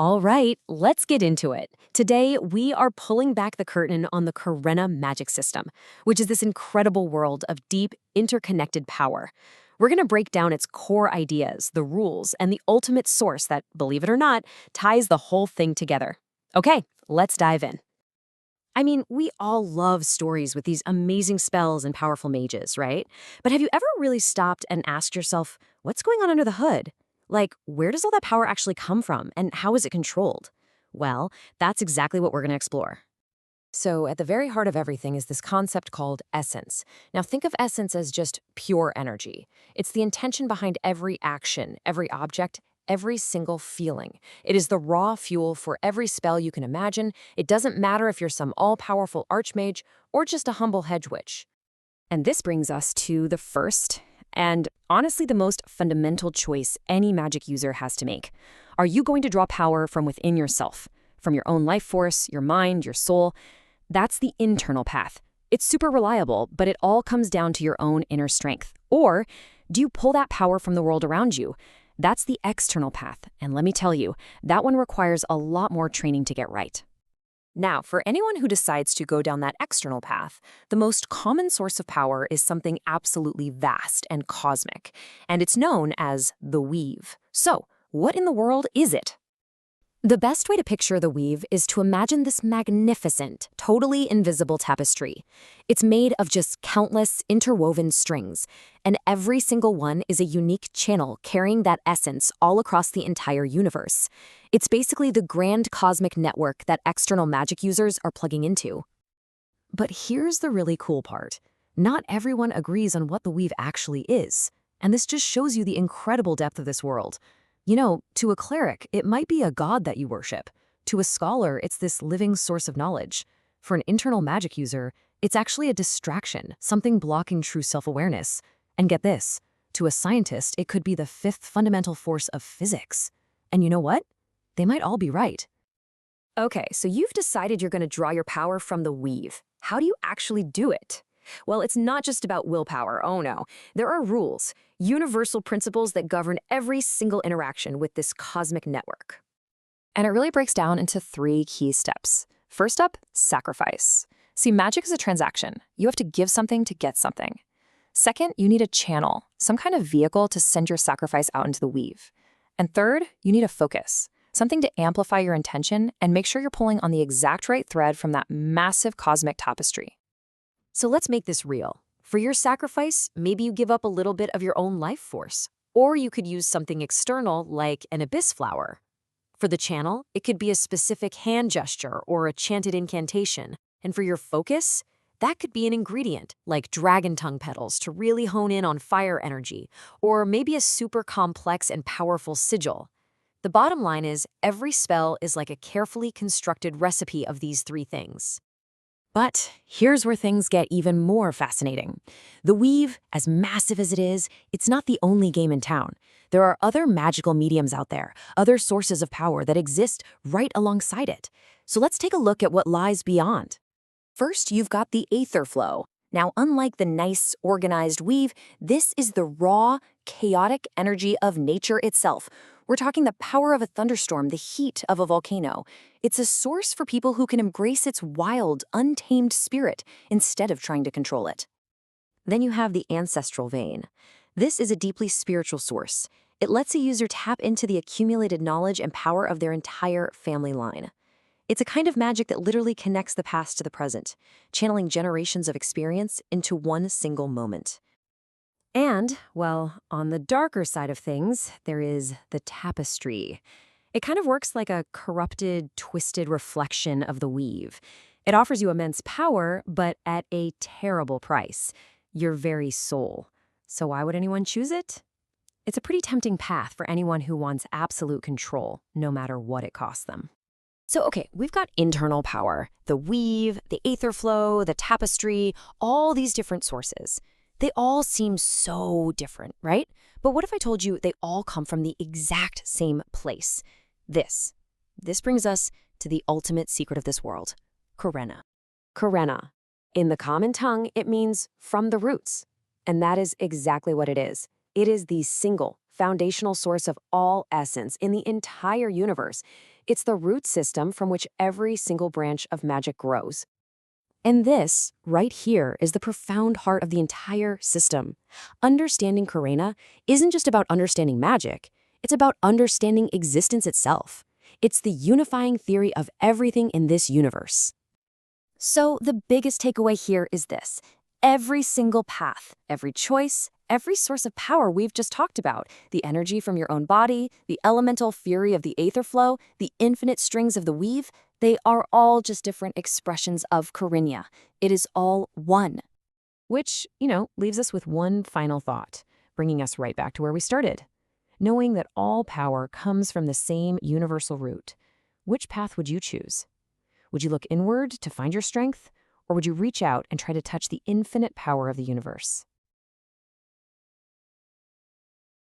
All right, let's get into it. Today, we are pulling back the curtain on the Korenna magic system, which is this incredible world of deep, interconnected power. We're going to break down its core ideas, the rules, and the ultimate source that, believe it or not, ties the whole thing together. Okay, let's dive in. I mean, we all love stories with these amazing spells and powerful mages, right? But have you ever really stopped and asked yourself, what's going on under the hood? Like, where does all that power actually come from, and how is it controlled? Well, that's exactly what we're going to explore. So, at the very heart of everything is this concept called essence. Now, think of essence as just pure energy. It's the intention behind every action, every object, every single feeling. It is the raw fuel for every spell you can imagine. It doesn't matter if you're some all-powerful archmage or just a humble hedge witch. And this brings us to the first, and honestly the most fundamental choice any magic user has to make. Are you going to draw power from within yourself? From your own life force, your mind, your soul? That's the internal path. It's super reliable, but it all comes down to your own inner strength. Or do you pull that power from the world around you? That's the external path, and let me tell you, that one requires a lot more training to get right. Now, for anyone who decides to go down that external path, the most common source of power is something absolutely vast and cosmic, and it's known as the weave. So, what in the world is it? The best way to picture the weave is to imagine this magnificent, totally invisible tapestry. It's made of just countless interwoven strings, and every single one is a unique channel carrying that essence all across the entire universe. It's basically the grand cosmic network that external magic users are plugging into. But here's the really cool part. Not everyone agrees on what the weave actually is, and this just shows you the incredible depth of this world. You know, to a cleric, it might be a god that you worship. To a scholar, it's this living source of knowledge. For an internal magic user, it's actually a distraction, something blocking true self-awareness. And get this, to a scientist, it could be the fifth fundamental force of physics. And you know what? They might all be right. Okay, so you've decided you're going to draw your power from the weave. How do you actually do it? Well, it's not just about willpower, oh no. There are rules, universal principles that govern every single interaction with this cosmic network. And it really breaks down into 3 key steps. First up, sacrifice. See, magic is a transaction. You have to give something to get something. Second, you need a channel, some kind of vehicle to send your sacrifice out into the weave. And third, you need a focus, something to amplify your intention and make sure you're pulling on the exact right thread from that massive cosmic tapestry. So let's make this real. For your sacrifice, maybe you give up a little bit of your own life force. Or you could use something external like an abyss flower. For the channel, it could be a specific hand gesture or a chanted incantation. And for your focus, that could be an ingredient like dragon tongue petals to really hone in on fire energy, or maybe a super complex and powerful sigil. The bottom line is every spell is like a carefully constructed recipe of these 3 things. But here's where things get even more fascinating. The weave, as massive as it is, it's not the only game in town. There are other magical mediums out there, other sources of power that exist right alongside it. So let's take a look at what lies beyond. First, you've got the Aetherflow. Now, unlike the nice, organized weave, this is the raw, chaotic energy of nature itself. We're talking the power of a thunderstorm, the heat of a volcano. It's a source for people who can embrace its wild, untamed spirit instead of trying to control it. Then you have the Ancestral Vein. This is a deeply spiritual source. It lets a user tap into the accumulated knowledge and power of their entire family line. It's a kind of magic that literally connects the past to the present, channeling generations of experience into one single moment. And, well, on the darker side of things, there is the tapestry. It kind of works like a corrupted, twisted reflection of the weave. It offers you immense power, but at a terrible price, your very soul. So why would anyone choose it? It's a pretty tempting path for anyone who wants absolute control, no matter what it costs them. So, okay, we've got internal power, the weave, the Aetherflow, the tapestry, all these different sources. They all seem so different, right? But what if I told you they all come from the exact same place? This. This brings us to the ultimate secret of this world, Korenna. Korenna. In the common tongue, it means from the roots. And that is exactly what it is. It is the single, foundational source of all essence in the entire universe. It's the root system from which every single branch of magic grows. And this, right here, is the profound heart of the entire system. Understanding Korenna isn't just about understanding magic, it's about understanding existence itself. It's the unifying theory of everything in this universe. So the biggest takeaway here is this. Every single path, every choice, every source of power we've just talked about, the energy from your own body, the elemental fury of the Aetherflow, the infinite strings of the weave, they are all just different expressions of Korenna. It is all one. Which, leaves us with one final thought, bringing us right back to where we started. Knowing that all power comes from the same universal root, which path would you choose? Would you look inward to find your strength, or would you reach out and try to touch the infinite power of the universe?